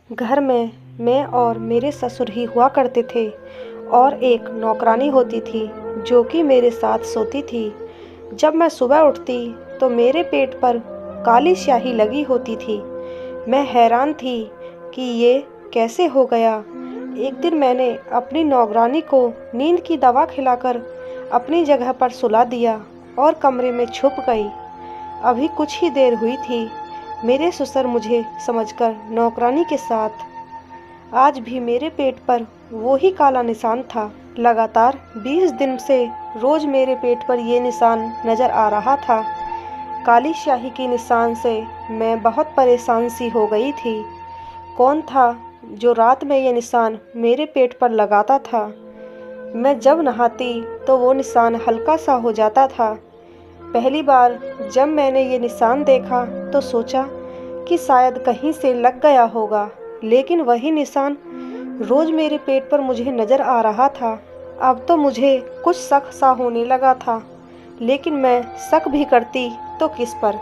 घर में मैं और मेरे ससुर ही हुआ करते थे और एक नौकरानी होती थी जो कि मेरे साथ सोती थी। जब मैं सुबह उठती तो मेरे पेट पर काली स्याही लगी होती थी। मैं हैरान थी कि ये कैसे हो गया। एक दिन मैंने अपनी नौकरानी को नींद की दवा खिलाकर अपनी जगह पर सुला दिया और कमरे में छुप गई। अभी कुछ ही देर हुई थी, मेरे ससुर मुझे समझकर नौकरानी के साथ। आज भी मेरे पेट पर वो ही काला निशान था। लगातार 20 दिन से रोज मेरे पेट पर ये निशान नज़र आ रहा था। काली स्याही के निशान से मैं बहुत परेशान सी हो गई थी। कौन था जो रात में ये निशान मेरे पेट पर लगाता था? मैं जब नहाती तो वो निशान हल्का सा हो जाता था। पहली बार जब मैंने ये निशान देखा तो सोचा कि शायद कहीं से लग गया होगा, लेकिन वही निशान रोज मेरे पेट पर मुझे नज़र आ रहा था। अब तो मुझे कुछ शक सा होने लगा था, लेकिन मैं शक भी करती तो किस पर।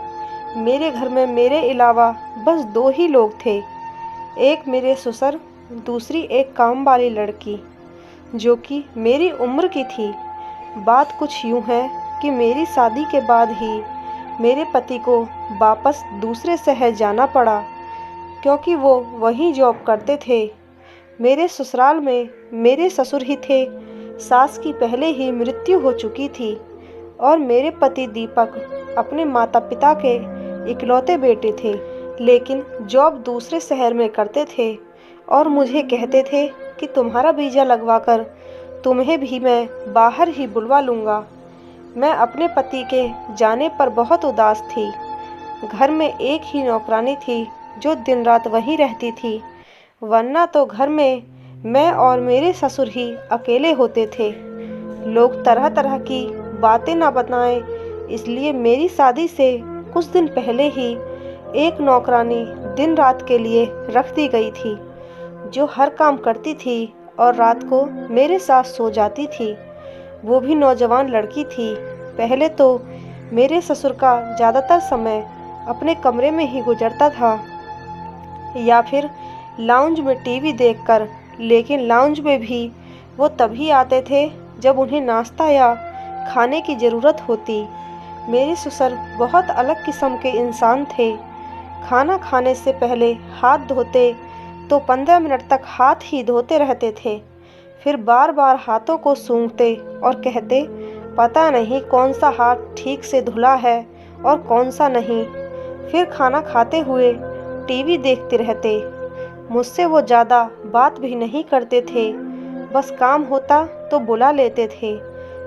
मेरे घर में मेरे अलावा बस 2 ही लोग थे, एक मेरे ससुर, दूसरी एक काम वाली लड़की जो कि मेरी उम्र की थी। बात कुछ यूँ है कि मेरी शादी के बाद ही मेरे पति को वापस दूसरे शहर जाना पड़ा, क्योंकि वो वहीं जॉब करते थे। मेरे ससुराल में मेरे ससुर ही थे। सास की पहले ही मृत्यु हो चुकी थी और मेरे पति दीपक अपने माता पिता के इकलौते बेटे थे, लेकिन जॉब दूसरे शहर में करते थे और मुझे कहते थे कि तुम्हारा वीज़ा लगवाकर तुम्हें भी मैं बाहर ही बुलवा लूँगा। मैं अपने पति के जाने पर बहुत उदास थी। घर में एक ही नौकरानी थी जो दिन रात वहीं रहती थी, वरना तो घर में मैं और मेरे ससुर ही अकेले होते थे। लोग तरह तरह की बातें ना बताएं, इसलिए मेरी शादी से कुछ दिन पहले ही एक नौकरानी दिन रात के लिए रख दी गई थी, जो हर काम करती थी और रात को मेरे साथ सो जाती थी। वो भी नौजवान लड़की थी। पहले तो मेरे ससुर का ज़्यादातर समय अपने कमरे में ही गुजरता था या फिर लाउंज में टीवी देखकर, लेकिन लाउंज में भी वो तभी आते थे जब उन्हें नाश्ता या खाने की ज़रूरत होती। मेरे ससुर बहुत अलग किस्म के इंसान थे। खाना खाने से पहले हाथ धोते तो 15 मिनट तक हाथ ही धोते रहते थे, फिर बार बार हाथों को सूंघते और कहते पता नहीं कौन सा हाथ ठीक से धुला है और कौन सा नहीं। फिर खाना खाते हुए टीवी देखते रहते। मुझसे वो ज़्यादा बात भी नहीं करते थे, बस काम होता तो बुला लेते थे,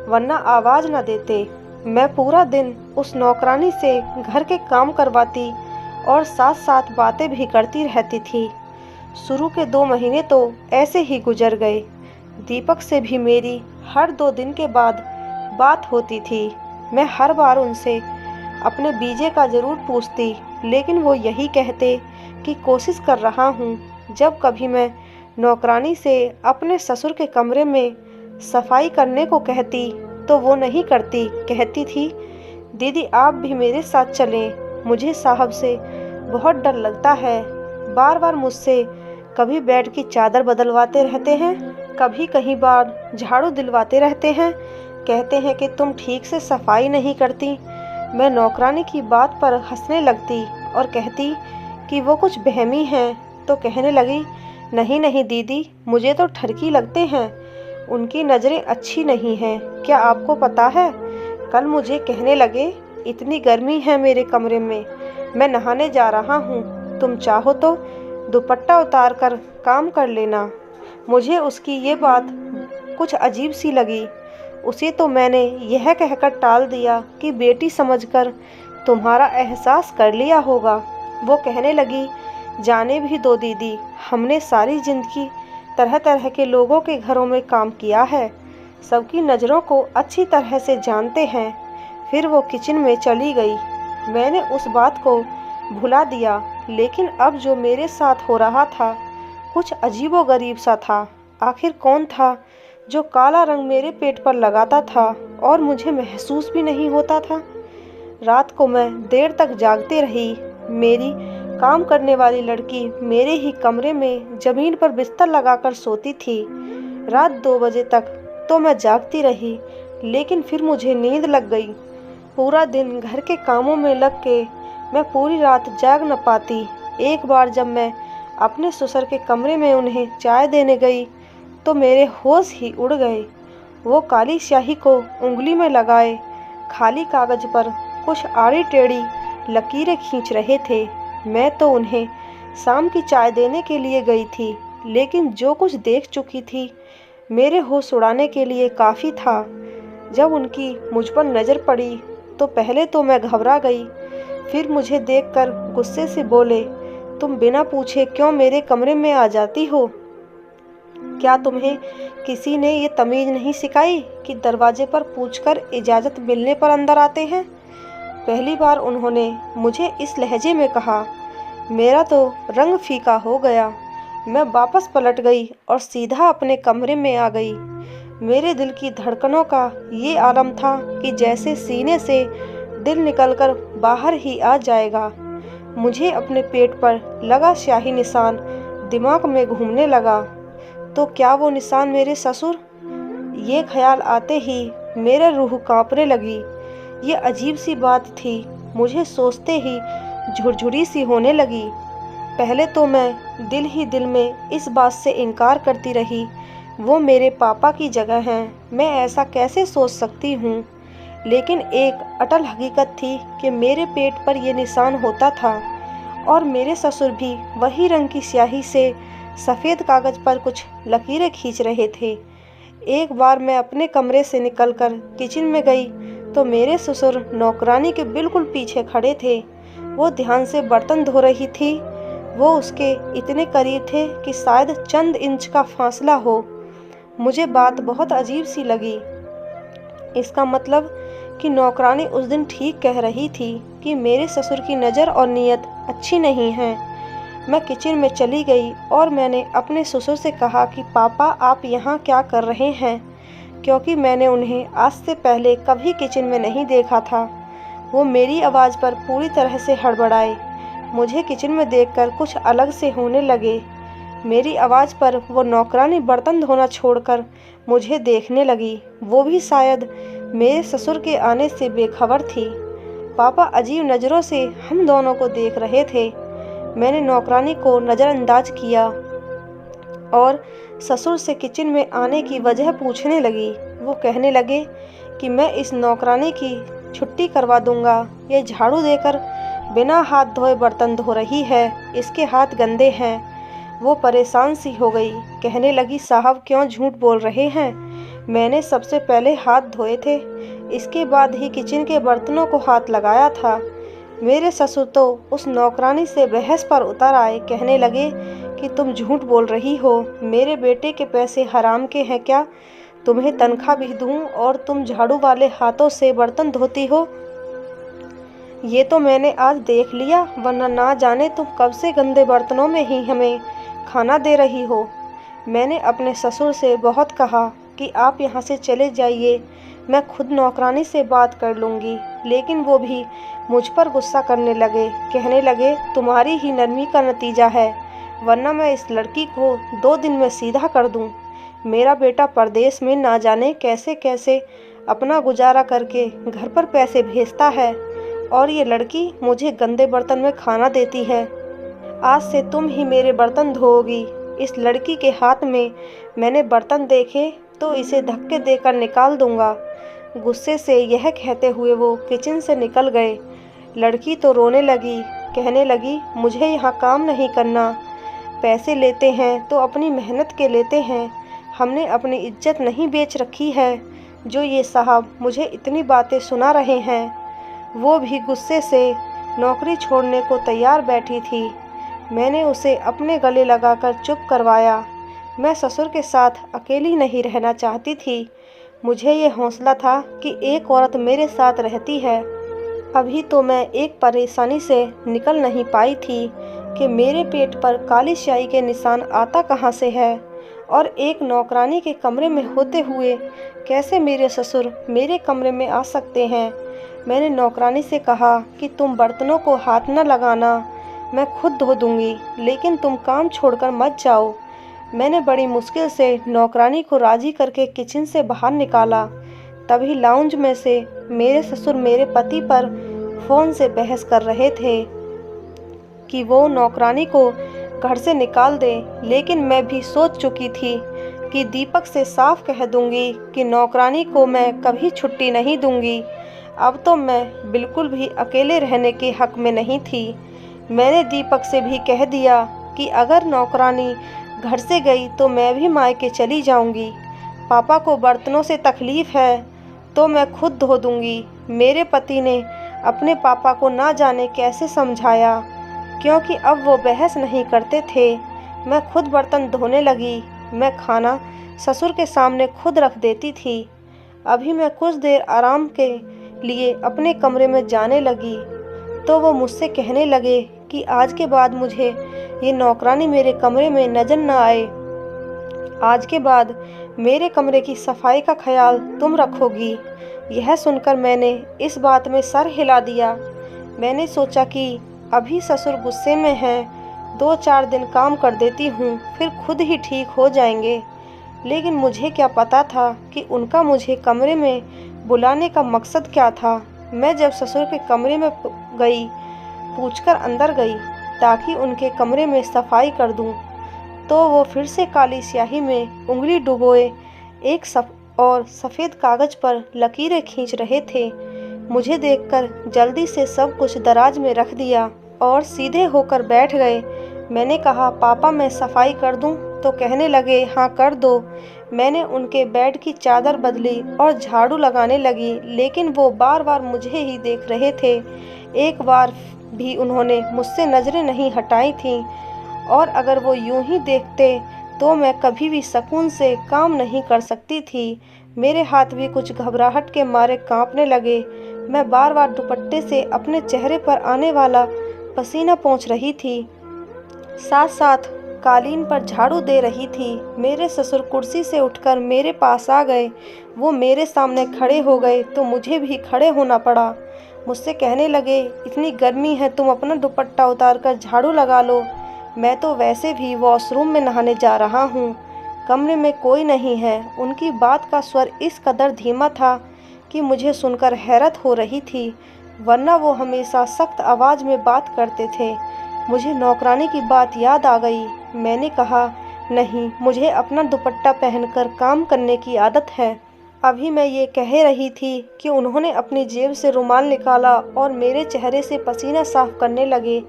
वरना आवाज़ न देते। मैं पूरा दिन उस नौकरानी से घर के काम करवाती और साथ साथ बातें भी करती रहती थी। शुरू के 2 महीने तो ऐसे ही गुजर गए। दीपक से भी मेरी हर 2 दिन के बाद बात होती थी। मैं हर बार उनसे अपने वीज़े का ज़रूर पूछती, लेकिन वो यही कहते कि कोशिश कर रहा हूँ। जब कभी मैं नौकरानी से अपने ससुर के कमरे में सफाई करने को कहती तो वो नहीं करती। कहती थी दीदी आप भी मेरे साथ चलें, मुझे साहब से बहुत डर लगता है। बार बार मुझसे कभी बेड की चादर बदलवाते रहते हैं, कभी कहीं बार झाड़ू दिलवाते रहते हैं। कहते हैं कि तुम ठीक से सफाई नहीं करती। मैं नौकरानी की बात पर हंसने लगती और कहती कि वो कुछ बहमी हैं, तो कहने लगी नहीं नहीं दीदी, मुझे तो ठरकी लगते हैं, उनकी नज़रें अच्छी नहीं हैं। क्या आपको पता है, कल मुझे कहने लगे इतनी गर्मी है मेरे कमरे में, मैं नहाने जा रहा हूँ, तुम चाहो तो दुपट्टा उतार कर काम कर लेना। मुझे उसकी ये बात कुछ अजीब सी लगी। उसे तो मैंने यह कहकर टाल दिया कि बेटी समझकर तुम्हारा एहसास कर लिया होगा। वो कहने लगी जाने भी दो दीदी, हमने सारी ज़िंदगी तरह तरह के लोगों के घरों में काम किया है, सबकी नज़रों को अच्छी तरह से जानते हैं। फिर वो किचन में चली गई। मैंने उस बात को भुला दिया, लेकिन अब जो मेरे साथ हो रहा था कुछ अजीबोगरीब सा था। आखिर कौन था जो काला रंग मेरे पेट पर लगाता था और मुझे महसूस भी नहीं होता था? रात को मैं देर तक जागती रही। मेरी काम करने वाली लड़की मेरे ही कमरे में ज़मीन पर बिस्तर लगाकर सोती थी। रात 2 बजे तक तो मैं जागती रही, लेकिन फिर मुझे नींद लग गई। पूरा दिन घर के कामों में लग के मैं पूरी रात जाग न पाती। एक बार जब मैं अपने ससुर के कमरे में उन्हें चाय देने गई तो मेरे होश ही उड़ गए। वो काली स्याही को उंगली में लगाए खाली कागज पर कुछ आड़ी टेढ़ी लकीरें खींच रहे थे। मैं तो उन्हें शाम की चाय देने के लिए गई थी, लेकिन जो कुछ देख चुकी थी मेरे होश उड़ाने के लिए काफ़ी था। जब उनकी मुझ पर नज़र पड़ी तो पहले तो मैं घबरा गई, फिर मुझे देखकर गुस्से से बोले, तुम बिना पूछे क्यों मेरे कमरे में आ जाती हो? क्या तुम्हें किसी ने ये तमीज़ नहीं सिखाई कि दरवाजे पर पूछकर इजाज़त मिलने पर अंदर आते हैं? पहली बार उन्होंने मुझे इस लहजे में कहा। मेरा तो रंग फीका हो गया। मैं वापस पलट गई और सीधा अपने कमरे में आ गई। मेरे दिल की धड़कनों का ये आलम था कि जैसे सीने से दिल निकलकर बाहर ही आ जाएगा। मुझे अपने पेट पर लगा स्याही निशान दिमाग में घूमने लगा। तो क्या वो निशान मेरे ससुर? ये ख्याल आते ही मेरे रूह कांपने लगी। ये अजीब सी बात थी। मुझे सोचते ही झुरझुरी सी होने लगी। पहले तो मैं दिल ही दिल में इस बात से इनकार करती रही, वो मेरे पापा की जगह हैं, मैं ऐसा कैसे सोच सकती हूँ। लेकिन एक अटल हकीकत थी कि मेरे पेट पर यह निशान होता था और मेरे ससुर भी वही रंग की स्याही से सफ़ेद कागज़ पर कुछ लकीरें खींच रहे थे। एक बार मैं अपने कमरे से निकलकर किचन में गई तो मेरे ससुर नौकरानी के बिल्कुल पीछे खड़े थे। वो ध्यान से बर्तन धो रही थी। वो उसके इतने करीब थे कि शायद चंद इंच का फासला हो। मुझे बात बहुत अजीब सी लगी। इसका मतलब कि नौकरानी उस दिन ठीक कह रही थी कि मेरे ससुर की नज़र और नीयत अच्छी नहीं है। मैं किचन में चली गई और मैंने अपने ससुर से कहा कि पापा आप यहाँ क्या कर रहे हैं, क्योंकि मैंने उन्हें आज से पहले कभी किचन में नहीं देखा था। वो मेरी आवाज़ पर पूरी तरह से हड़बड़ाए। मुझे किचन में देखकर कुछ अलग से होने लगे। मेरी आवाज़ पर वो नौकरानी बर्तन धोना छोड़कर मुझे देखने लगी। वो भी शायद मेरे ससुर के आने से बेखबर थी। पापा अजीब नज़रों से हम दोनों को देख रहे थे। मैंने नौकरानी को नज़रअंदाज किया और ससुर से किचन में आने की वजह पूछने लगी। वो कहने लगे कि मैं इस नौकरानी की छुट्टी करवा दूंगा। ये झाड़ू देकर बिना हाथ धोए बर्तन धो रही है, इसके हाथ गंदे हैं। वो परेशान सी हो गई। कहने लगी साहब क्यों झूठ बोल रहे हैं, मैंने सबसे पहले हाथ धोए थे, इसके बाद ही किचन के बर्तनों को हाथ लगाया था। मेरे ससुर तो उस नौकरानी से बहस पर उतर आए। कहने लगे कि तुम झूठ बोल रही हो, मेरे बेटे के पैसे हराम के हैं क्या? तुम्हें तनख्वाह भी दूं और तुम झाड़ू वाले हाथों से बर्तन धोती हो? ये तो मैंने आज देख लिया, वरना ना जाने तुम कब से गंदे बर्तनों में ही हमें खाना दे रही हो। मैंने अपने ससुर से बहुत कहा कि आप यहाँ से चले जाइए, मैं खुद नौकरानी से बात कर लूँगी, लेकिन वो भी मुझ पर गुस्सा करने लगे। कहने लगे तुम्हारी ही नरमी का नतीजा है, वरना मैं इस लड़की को 2 दिन में सीधा कर दूँ। मेरा बेटा परदेश में ना जाने कैसे कैसे अपना गुजारा करके घर पर पैसे भेजता है और ये लड़की मुझे गंदे बर्तन में खाना देती है। आज से तुम ही मेरे बर्तन धोओगी। इस लड़की के हाथ में मैंने बर्तन देखे तो इसे धक्के देकर निकाल दूंगा। गुस्से से यह कहते हुए वो किचन से निकल गए। लड़की तो रोने लगी। कहने लगी मुझे यहाँ काम नहीं करना, पैसे लेते हैं तो अपनी मेहनत के लेते हैं, हमने अपनी इज्जत नहीं बेच रखी है जो ये साहब मुझे इतनी बातें सुना रहे हैं। वो भी गुस्से से नौकरी छोड़ने को तैयार बैठी थी। मैंने उसे अपने गले लगाकर चुप करवाया। मैं ससुर के साथ अकेली नहीं रहना चाहती थी। मुझे ये हौसला था कि एक औरत मेरे साथ रहती है। अभी तो मैं एक परेशानी से निकल नहीं पाई थी कि मेरे पेट पर काली स्याही के निशान आता कहाँ से है और एक नौकरानी के कमरे में होते हुए कैसे मेरे ससुर मेरे कमरे में आ सकते हैं। मैंने नौकरानी से कहा कि तुम बर्तनों को हाथ न लगाना, मैं खुद धो दूंगी, लेकिन तुम काम छोड़कर मत जाओ। मैंने बड़ी मुश्किल से नौकरानी को राजी करके किचन से बाहर निकाला। तभी लाउंज में से मेरे ससुर मेरे पति पर फ़ोन से बहस कर रहे थे कि वो नौकरानी को घर से निकाल दे। लेकिन मैं भी सोच चुकी थी कि दीपक से साफ कह दूंगी कि नौकरानी को मैं कभी छुट्टी नहीं दूंगी। अब तो मैं बिल्कुल भी अकेले रहने के हक में नहीं थी। मैंने दीपक से भी कह दिया कि अगर नौकरानी घर से गई तो मैं भी मायके चली जाऊंगी। पापा को बर्तनों से तकलीफ़ है तो मैं खुद धो दूंगी। मेरे पति ने अपने पापा को ना जाने कैसे समझाया, क्योंकि अब वो बहस नहीं करते थे। मैं खुद बर्तन धोने लगी। मैं खाना ससुर के सामने खुद रख देती थी। अभी मैं कुछ देर आराम के लिए अपने कमरे में जाने लगी तो वो मुझसे कहने लगे कि आज के बाद मुझे ये नौकरानी मेरे कमरे में नजर न आए। आज के बाद मेरे कमरे की सफाई का ख्याल तुम रखोगी। यह सुनकर मैंने इस बात में सर हिला दिया। मैंने सोचा कि अभी ससुर गुस्से में हैं, 2-4 दिन काम कर देती हूँ, फिर खुद ही ठीक हो जाएंगे। लेकिन मुझे क्या पता था कि उनका मुझे कमरे में बुलाने का मकसद क्या था। मैं जब ससुर के कमरे में गई, पूछकर अंदर गई ताकि उनके कमरे में सफाई कर दूं, तो वो फिर से काली स्याही में उंगली डुबोए एक सफ़ेद कागज़ पर लकीरें खींच रहे थे। मुझे देखकर जल्दी से सब कुछ दराज में रख दिया और सीधे होकर बैठ गए। मैंने कहा, पापा मैं सफाई कर दूं? तो कहने लगे, हाँ कर दो। मैंने उनके बेड की चादर बदली और झाड़ू लगाने लगी, लेकिन वो बार बार मुझे ही देख रहे थे। एक बार भी उन्होंने मुझसे नज़रें नहीं हटाई थीं, और अगर वो यूं ही देखते तो मैं कभी भी सुकून से काम नहीं कर सकती थी। मेरे हाथ भी कुछ घबराहट के मारे कांपने लगे। मैं बार बार दुपट्टे से अपने चेहरे पर आने वाला पसीना पोंछ रही थी, साथ साथ कालीन पर झाड़ू दे रही थी। मेरे ससुर कुर्सी से उठकर मेरे पास आ गए। वो मेरे सामने खड़े हो गए तो मुझे भी खड़े होना पड़ा। मुझसे कहने लगे, इतनी गर्मी है, तुम अपना दुपट्टा उतारकर झाड़ू लगा लो। मैं तो वैसे भी वॉशरूम में नहाने जा रहा हूँ, कमरे में कोई नहीं है। उनकी बात का स्वर इस कदर धीमा था कि मुझे सुनकर हैरत हो रही थी, वरना वो हमेशा सख्त आवाज़ में बात करते थे। मुझे नौकरानी की बात याद आ गई। मैंने कहा, नहीं, मुझे अपना दुपट्टा पहनकर काम करने की आदत है। अभी मैं ये कह रही थी कि उन्होंने अपनी जेब से रुमाल निकाला और मेरे चेहरे से पसीना साफ करने लगे।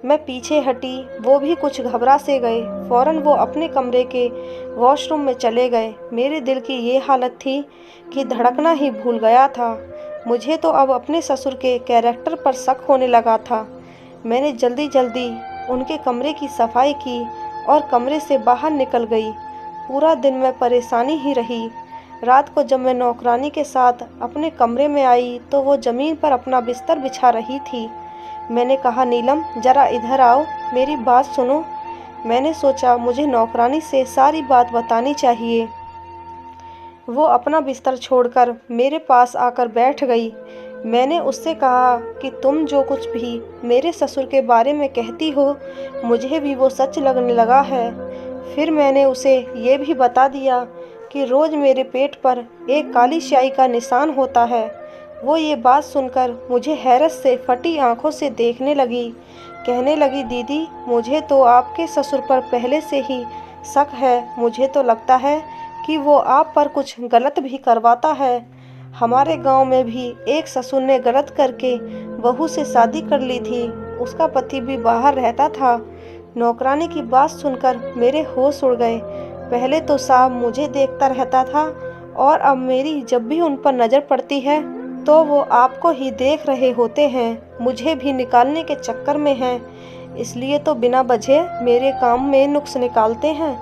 मैं पीछे हटी, वो भी कुछ घबरा से गए। फ़ौरन वो अपने कमरे के वॉशरूम में चले गए। मेरे दिल की ये हालत थी कि धड़कना ही भूल गया था। मुझे तो अब अपने ससुर के कैरेक्टर पर शक होने लगा था। मैंने जल्दी जल्दी उनके कमरे की सफाई की और कमरे से बाहर निकल गई। पूरा दिन मैं परेशानी ही रही। रात को जब मैं नौकरानी के साथ अपने कमरे में आई तो वो ज़मीन पर अपना बिस्तर बिछा रही थी। मैंने कहा, नीलम ज़रा इधर आओ, मेरी बात सुनो। मैंने सोचा मुझे नौकरानी से सारी बात बतानी चाहिए। वो अपना बिस्तर छोड़कर मेरे पास आकर बैठ गई। मैंने उससे कहा कि तुम जो कुछ भी मेरे ससुर के बारे में कहती हो, मुझे भी वो सच लगने लगा है। फिर मैंने उसे ये भी बता दिया कि रोज़ मेरे पेट पर एक काली स्याही का निशान होता है। वो ये बात सुनकर मुझे हैरत से फटी आंखों से देखने लगी। कहने लगी, दीदी मुझे तो आपके ससुर पर पहले से ही शक है। मुझे तो लगता है कि वो आप पर कुछ गलत भी करवाता है। हमारे गांव में भी एक ससुर ने गलत करके बहू से शादी कर ली थी। उसका पति भी बाहर रहता था। नौकरानी की बात सुनकर मेरे होश उड़ गए। पहले तो साहब मुझे देखता रहता था, और अब मेरी जब भी उन पर नज़र पड़ती है तो वो आपको ही देख रहे होते हैं। मुझे भी निकालने के चक्कर में हैं, इसलिए तो बिना वजह मेरे काम में नुक्स निकालते हैं।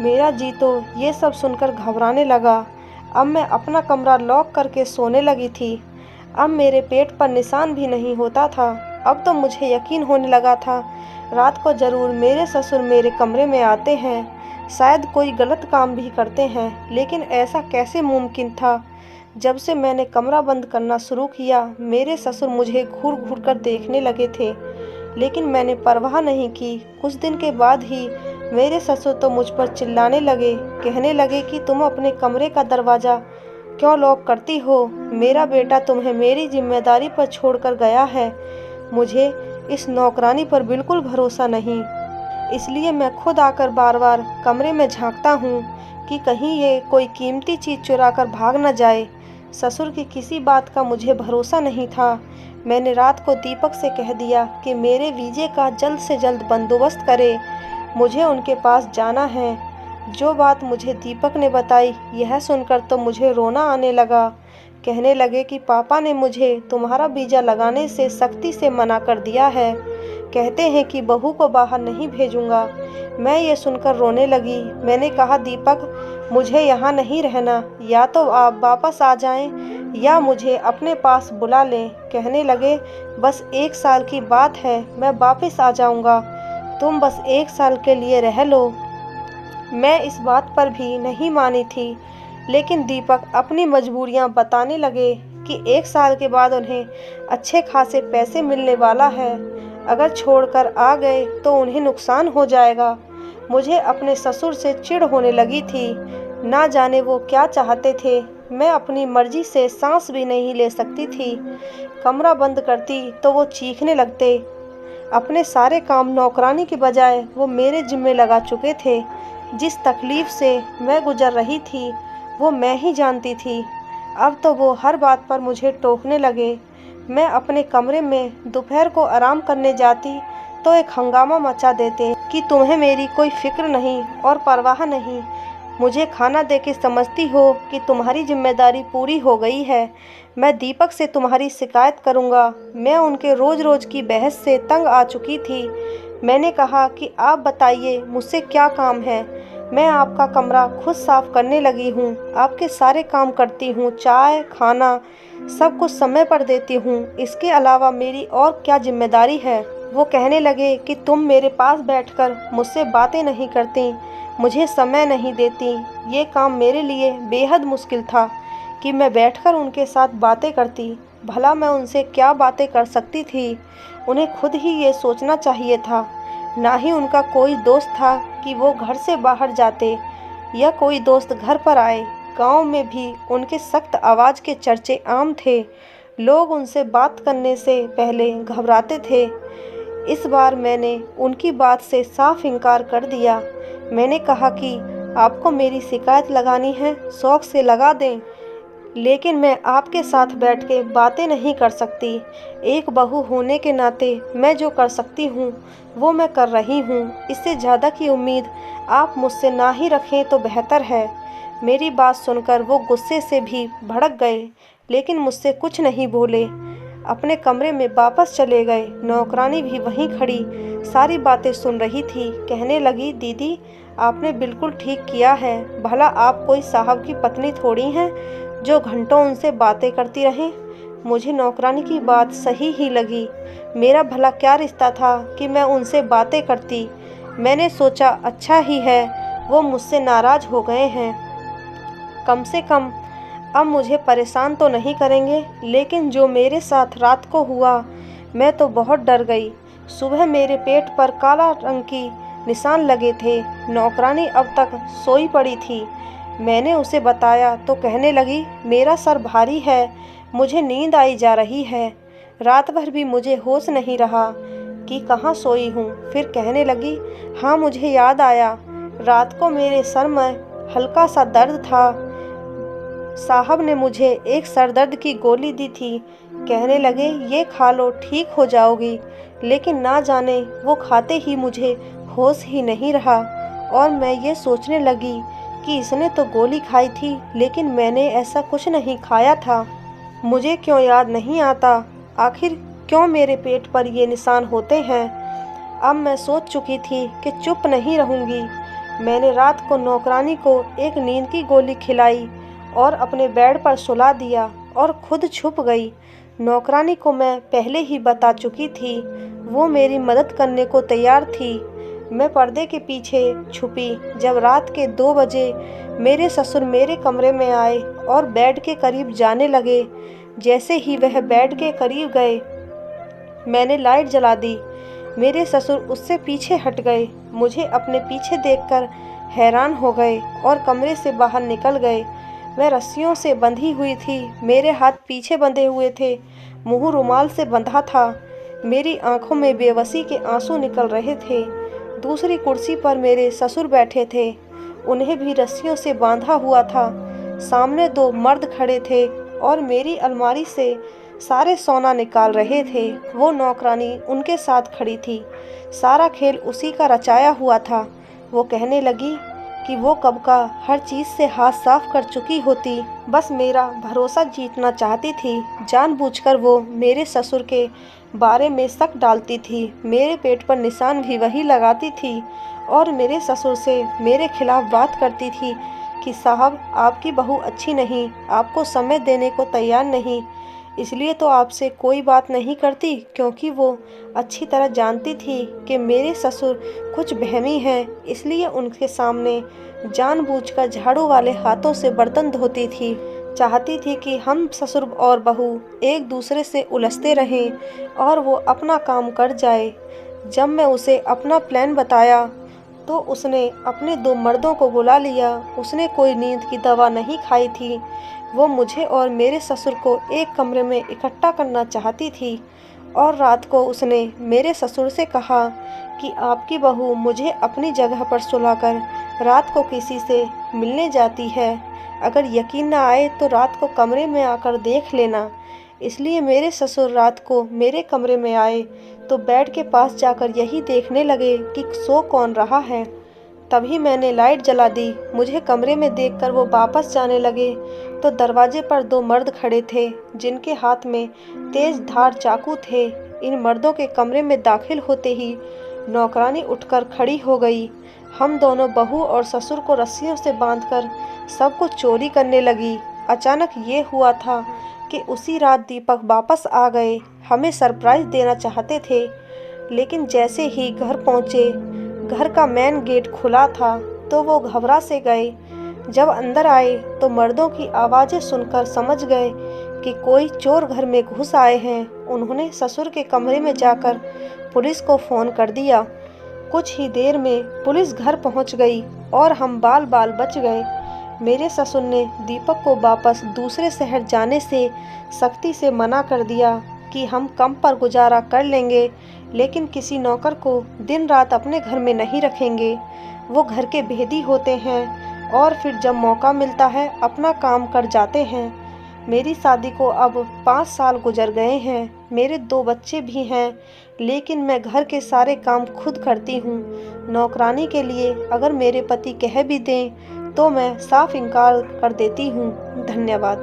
मेरा जी तो ये सब सुनकर घबराने लगा। अब मैं अपना कमरा लॉक करके सोने लगी थी। अब मेरे पेट पर निशान भी नहीं होता था। अब तो मुझे यकीन होने लगा था रात को ज़रूर मेरे ससुर मेरे कमरे में आते हैं, शायद कोई गलत काम भी करते हैं। लेकिन ऐसा कैसे मुमकिन था? जब से मैंने कमरा बंद करना शुरू किया, मेरे ससुर मुझे घूर घूर कर देखने लगे थे। लेकिन मैंने परवाह नहीं की। कुछ दिन के बाद ही मेरे ससुर तो मुझ पर चिल्लाने लगे, कहने लगे कि तुम अपने कमरे का दरवाज़ा क्यों लॉक करती हो? मेरा बेटा तुम्हें मेरी जिम्मेदारी पर छोड़कर गया है। मुझे इस नौकरानी पर बिल्कुल भरोसा नहीं, इसलिए मैं खुद आकर बार बार कमरे में झांकता हूँ कि कहीं ये कोई कीमती चीज़ चुरा कर भाग न जाए। ससुर की किसी बात का मुझे भरोसा नहीं था। मैंने रात को दीपक से कह दिया कि मेरे वीज़े का जल्द से जल्द बंदोबस्त करे, मुझे उनके पास जाना है। जो बात मुझे दीपक ने बताई, यह सुनकर तो मुझे रोना आने लगा। कहने लगे कि पापा ने मुझे तुम्हारा वीज़ा लगाने से सख्ती से मना कर दिया है। कहते हैं कि बहू को बाहर नहीं भेजूंगा। मैं ये सुनकर रोने लगी। मैंने कहा, दीपक मुझे यहाँ नहीं रहना, या तो आप वापस आ जाएं या मुझे अपने पास बुला लें। कहने लगे, बस 1 साल की बात है, मैं वापस आ जाऊंगा, तुम बस 1 साल के लिए रह लो। मैं इस बात पर भी नहीं मानी थी, लेकिन दीपक अपनी मजबूरियां बताने लगे कि 1 साल के बाद उन्हें अच्छे खासे पैसे मिलने वाला है। अगर छोड़कर आ गए तो उन्हें नुकसान हो जाएगा। मुझे अपने ससुर से चिढ़ होने लगी थी। ना जाने वो क्या चाहते थे। मैं अपनी मर्जी से सांस भी नहीं ले सकती थी। कमरा बंद करती तो वो चीखने लगते। अपने सारे काम नौकरानी के बजाय वो मेरे जिम्मे लगा चुके थे। जिस तकलीफ़ से मैं गुजर रही थी वो मैं ही जानती थी। अब तो वो हर बात पर मुझे टोकने लगे। मैं अपने कमरे में दोपहर को आराम करने जाती तो एक हंगामा मचा देते कि तुम्हें मेरी कोई फिक्र नहीं और परवाह नहीं। मुझे खाना देके समझती हो कि तुम्हारी जिम्मेदारी पूरी हो गई है। मैं दीपक से तुम्हारी शिकायत करूँगा। मैं उनके रोज़ रोज़ की बहस से तंग आ चुकी थी। मैंने कहा कि आप बताइए मुझसे क्या काम है। मैं आपका कमरा खुद साफ़ करने लगी हूँ, आपके सारे काम करती हूँ, चाय खाना सब कुछ समय पर देती हूँ। इसके अलावा मेरी और क्या जिम्मेदारी है? वो कहने लगे कि तुम मेरे पास बैठकर मुझसे बातें नहीं करती, मुझे समय नहीं देती। ये काम मेरे लिए बेहद मुश्किल था कि मैं बैठकर उनके साथ बातें करती। भला मैं उनसे क्या बातें कर सकती थी? उन्हें खुद ही ये सोचना चाहिए था। ना ही उनका कोई दोस्त था कि वो घर से बाहर जाते या कोई दोस्त घर पर आए। गांव में भी उनके सख्त आवाज़ के चर्चे आम थे। लोग उनसे बात करने से पहले घबराते थे। इस बार मैंने उनकी बात से साफ इनकार कर दिया। मैंने कहा कि आपको मेरी शिकायत लगानी है, शौक़ से लगा दें, लेकिन मैं आपके साथ बैठ के बातें नहीं कर सकती। एक बहू होने के नाते मैं जो कर सकती हूँ वो मैं कर रही हूँ। इससे ज़्यादा की उम्मीद आप मुझसे ना ही रखें तो बेहतर है। मेरी बात सुनकर वो गुस्से से भी भड़क गए, लेकिन मुझसे कुछ नहीं बोले। अपने कमरे में वापस चले गए। नौकरानी भी वहीं खड़ी सारी बातें सुन रही थी। कहने लगी, दीदी आपने बिल्कुल ठीक किया है। भला आप कोई साहब की पत्नी थोड़ी हैं जो घंटों उनसे बातें करती रहें। मुझे नौकरानी की बात सही ही लगी। मेरा भला क्या रिश्ता था कि मैं उनसे बातें करती। मैंने सोचा अच्छा ही है वो मुझसे नाराज़ हो गए हैं, कम से कम अब मुझे परेशान तो नहीं करेंगे। लेकिन जो मेरे साथ रात को हुआ, मैं तो बहुत डर गई। सुबह मेरे पेट पर काला रंग की निशान लगे थे। नौकरानी अब तक सोई पड़ी थी। मैंने उसे बताया तो कहने लगी, मेरा सर भारी है, मुझे नींद आई जा रही है। रात भर भी मुझे होश नहीं रहा कि कहाँ सोई हूँ। फिर कहने लगी, हाँ मुझे याद आया, रात को मेरे सर में हल्का सा दर्द था। साहब ने मुझे एक सरदर्द की गोली दी थी। कहने लगे, ये खा लो ठीक हो जाओगी। लेकिन ना जाने वो खाते ही मुझे होश ही नहीं रहा और मैं ये सोचने लगी कि इसने तो गोली खाई थी, लेकिन मैंने ऐसा कुछ नहीं खाया था। मुझे क्यों याद नहीं आता, आखिर क्यों मेरे पेट पर ये निशान होते हैं। अब मैं सोच चुकी थी कि चुप नहीं रहूँगी। मैंने रात को नौकरानी को एक नींद की गोली खिलाई और अपने बेड पर सुला दिया और खुद छुप गई। नौकरानी को मैं पहले ही बता चुकी थी। वो मेरी मदद करने को तैयार थी। मैं पर्दे के पीछे छुपी। जब रात के 2 बजे मेरे ससुर मेरे कमरे में आए और बेड के करीब जाने लगे। जैसे ही वह बेड के करीब गए, मैंने लाइट जला दी मेरे ससुर उससे पीछे हट गए, मुझे अपने पीछे देखकर हैरान हो गए और कमरे से बाहर निकल गए। मैं रस्सियों से बंधी हुई थी, मेरे हाथ पीछे बंधे हुए थे, मुंह रुमाल से बंधा था। मेरी आंखों में बेबसी के आंसू निकल रहे थे। दूसरी कुर्सी पर मेरे ससुर बैठे थे, उन्हें भी रस्सियों से बांधा हुआ था। सामने दो मर्द खड़े थे और मेरी अलमारी से सारे सोना निकाल रहे थे। वो नौकरानी उनके साथ खड़ी थी। सारा खेल उसी का रचाया हुआ था। वो कहने लगी कि वो कब का हर चीज़ से हाथ साफ कर चुकी होती, बस मेरा भरोसा जीतना चाहती थी। जानबूझकर वो मेरे ससुर के बारे में शक डालती थी, मेरे पेट पर निशान भी वही लगाती थी और मेरे ससुर से मेरे खिलाफ बात करती थी कि साहब आपकी बहू अच्छी नहीं, आपको समय देने को तैयार नहीं, इसलिए तो आपसे कोई बात नहीं करती, क्योंकि वो अच्छी तरह जानती थी कि मेरे ससुर कुछ बहमी हैं, इसलिए उनके सामने जानबूझकर झाड़ू वाले हाथों से बर्तन धोती थी। चाहती थी कि हम ससुर और बहू एक दूसरे से उलझते रहें और वो अपना काम कर जाए। जब मैं उसे अपना प्लान बताया तो उसने अपने दो मर्दों को बुला लिया। उसने कोई नींद की दवा नहीं खाई थी। वो मुझे और मेरे ससुर को एक कमरे में इकट्ठा करना चाहती थी और रात को उसने मेरे ससुर से कहा कि आपकी बहू मुझे अपनी जगह पर सुलाकर रात को किसी से मिलने जाती है। अगर यकीन न आए तो रात को कमरे में आकर देख लेना। इसलिए मेरे ससुर रात को मेरे कमरे में आए तो बेड के पास जाकर यही देखने लगे कि सो कौन रहा है। तभी मैंने लाइट जला दी। मुझे कमरे में देखकर वो वापस जाने लगे तो दरवाजे पर दो मर्द खड़े थे जिनके हाथ में तेज धार चाकू थे। इन मर्दों के कमरे में दाखिल होते ही नौकरानी उठकर खड़ी हो गई। हम दोनों बहू और ससुर को रस्सियों से बांधकर सब कुछ चोरी करने लगी। अचानक ये हुआ था कि उसी रात दीपक वापस आ गए। हमें सरप्राइज देना चाहते थे, लेकिन जैसे ही घर पहुँचे, घर का मेन गेट खुला था तो वो घबरा से गए। जब अंदर आए तो मर्दों की आवाज़ें सुनकर समझ गए कि कोई चोर घर में घुस आए हैं। उन्होंने ससुर के कमरे में जाकर पुलिस को फ़ोन कर दिया। कुछ ही देर में पुलिस घर पहुंच गई और हम बाल बाल बच गए। मेरे ससुर ने दीपक को वापस दूसरे शहर जाने से सख्ती से मना कर दिया कि हम कम पर गुजारा कर लेंगे, लेकिन किसी नौकर को दिन रात अपने घर में नहीं रखेंगे। वो घर के भेदी होते हैं और फिर जब मौका मिलता है अपना काम कर जाते हैं। मेरी शादी को अब 5 साल गुजर गए हैं। मेरे 2 बच्चे भी हैं, लेकिन मैं घर के सारे काम खुद करती हूँ। नौकरानी के लिए अगर मेरे पति कह भी दें तो मैं साफ इनकार कर देती हूँ। धन्यवाद।